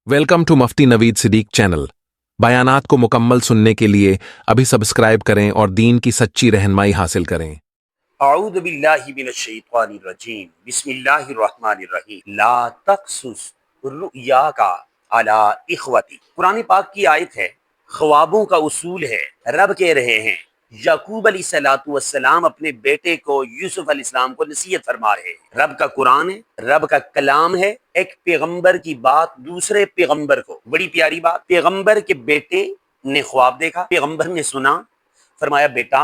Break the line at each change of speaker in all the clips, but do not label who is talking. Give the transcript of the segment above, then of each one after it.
Welcome to Mufti Naveed Siddiq channel. बयानात को मुकम्मल सुनने के लिए अभी सब्सक्राइब करें और दीन की सच्ची रहनुमाई हासिल करें।
अऊज़ु बिल्लाहि मिनश्शैतानिर रजीम बिस्मिल्लाहिर रहमानिर रहीम ला तक़सुस रुयाका अला इख्वती। कुरान पाक की आयत है, ख्वाबों का उसूल है। रब कह रहे हैं, याकूब अलैहिस्सलातु वस्सलाम अपने बेटे को यूसुफ अलैहिस्सलाम को नसीहत फरमा रहे हैं। रब का कुरान है, रब का कलाम है। एक पैगंबर की बात दूसरे पैगंबर को, बड़ी प्यारी बात। पैगंबर के बेटे ने ख्वाब देखा, पैगंबर ने सुना, फरमाया बेटा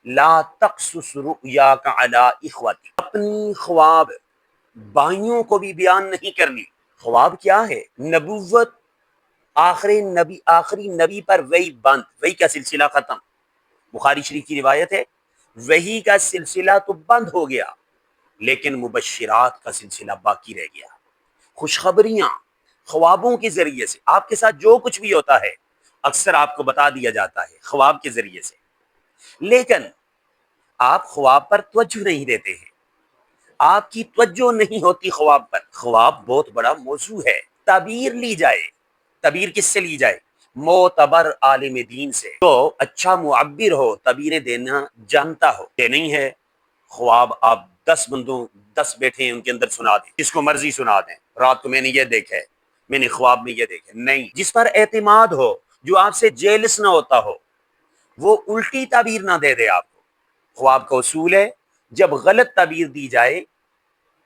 ला तक़सुस रुयाका अला इख्वती, अपनी ख्वाब भाइयों को भी बयान नहीं करनी। ख्वाब क्या है? नबुव्वत, आखिरी नबी पर वही बंद, वही का सिलसिला खत्म। बुखारी शरीफ की रिवायत है, वही का सिलसिला तो बंद हो गया, लेकिन मुबश्शिरात का सिलसिला बाकी रह गया। खुशखबरियां ख्वाबों के जरिए से, आपके साथ जो कुछ भी होता है अक्सर आपको बता दिया जाता है ख्वाब के जरिए से, लेकिन आप ख्वाब पर तवज्जो नहीं देते हैं, आपकी तवज्जो नहीं होती ख्वाब पर। ख्वाब बहुत बड़ा मौजू है। ताबीर ली जाए, ताबीर किससे ली जाए? मोतबर आलिम दीन से, तो अच्छा मुअब्बिर हो, तबीरें देना जानता हो। ये नहीं है ख्वाब आप 10 बैठे हैं उनके अंदर सुना दें, जिसको मर्जी सुना दें। रात को मैंने ये देखा है, मैंने ख्वाब में ये देखा। नहीं, जिस पर एतमाद हो, जो आपसे जेलस ना होता हो, वो उल्टी ताबीर ना दे दे आपको। ख्वाब का उसूल है, जब गलत ताबीर दी जाए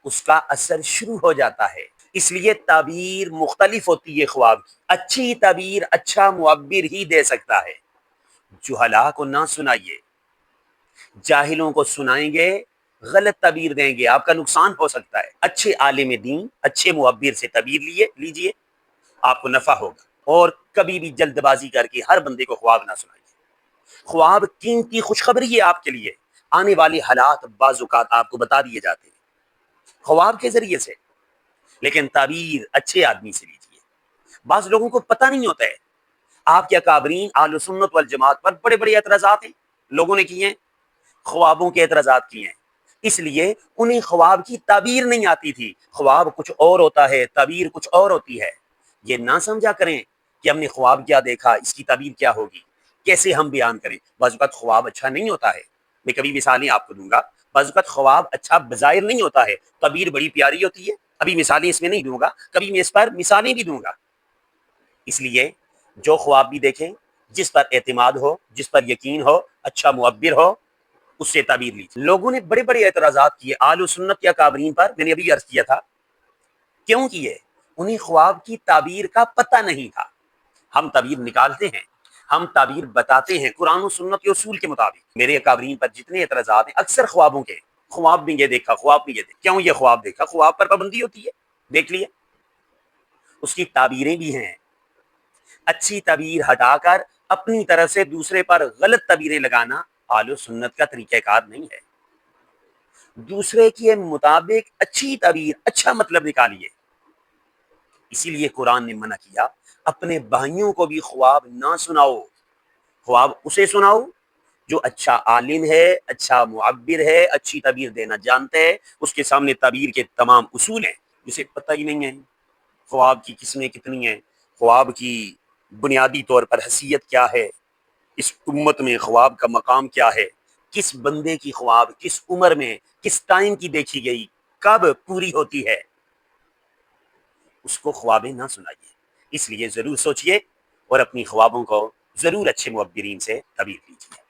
उसका असर शुरू हो जाता है। इसलिए ताबीर मुख्तलिफ होती है ख्वाब की। अच्छी ताबीर अच्छा मुअब्बिर ही दे सकता है। जुहला को ना सुनाइए, जाहिलों को सुनाएंगे, गलत ताबीर देंगे, आपका नुकसान हो सकता है। अच्छे आलिम दीन, अच्छे मुअब्बिर से ताबीर लीजिए, आपको नफा होगा। और कभी भी जल्दबाजी करके हर बंदे को ख्वाब ना सुनाइए। ख्वाब कीमती खुशखबरी है आपके लिए। आने वाले हालात बाज़-औक़ात आपको बता दिए जाते हैं ख्वाब के जरिए से, लेकिन ताबीर अच्छे आदमी से लीजिए। बाज़ लोगों को पता नहीं होता है। आपके अकाबरीन अहले सुन्नत वल जमात पर बड़े बड़े एतराज़ात हैं, लोगों ने किए हैं, ख्वाबों के एतराज़ात किए हैं, इसलिए उन्हें ख्वाब की ताबीर नहीं आती थी। ख्वाब कुछ और होता है, ताबीर कुछ और होती है। ये ना समझा करें कि हमने ख्वाब क्या देखा, इसकी ताबीर क्या होगी, कैसे हम बयान करें। बाज़ औक़ात ख्वाब अच्छा नहीं होता है, मैं कभी मिसालें आपको दूंगा। बाज़ औक़ात ख्वाब अच्छा बज़ाहिर नहीं होता है, ताबीर बड़ी प्यारी होती है। अभी मिसालें इसमें नहीं दूंगा, कभी मैं इस पर मिसालें भी दूंगा। इसलिए जो ख्वाब भी देखें, जिस पर एतमाद हो, जिस पर यकीन हो, अच्छा मुअब्बिर हो, उससे ताबीर लीजिए। लोगों ने बड़े बड़े एतराज़ात किए आलू सुन्नत या काबरीन पर, मैंने अभी अर्ज किया था। क्यों किए? उन्हें ख्वाब की ताबीर का पता नहीं था। हम ताबीर निकालते हैं, हम ताबीर बताते हैं कुरान और सुन्नत के उसूल के मुताबिक। मेरे काबरीन पर जितने एतराज़ात हैं अक्सर ख्वाबों के, ख्वाब में ये देखा, ख्वाब में ये देखा। क्यों ये ख्वाब देखा? ख्वाब पर पाबंदी होती है, देख लिया। उसकी ताबीरें भी हैं। अच्छी ताबीर हटाकर अपनी तरफ से दूसरे पर गलत ताबीरें लगाना आलू सुन्नत का तरीक़ाकार नहीं है। दूसरे के मुताबिक अच्छी ताबीर, अच्छा मतलब निकालिए। इसीलिए कुरान ने मना किया, अपने भाइयों को भी ख्वाब ना सुनाओ। ख्वाब उसे सुनाओ जो अच्छा आलिम है, अच्छा मुअब्बिर है, अच्छी ताबीर देना जानता है। उसके सामने ताबीर के तमाम उसूल हैं, जिसे पता ही नहीं है। ख्वाब की किस्में कितनी हैं, ख्वाब की बुनियादी तौर पर हैसियत क्या है, इस उम्मत में ख्वाब का मकाम क्या है, किस बंदे की ख्वाब किस उम्र में, किस टाइम की देखी गई, कब पूरी होती है, उसको ख्वाबें ना सुनाइए। इसलिए जरूर सोचिए और अपनी ख्वाबों को जरूर अच्छे मुअब्बिरीन से ताबीर कीजिए।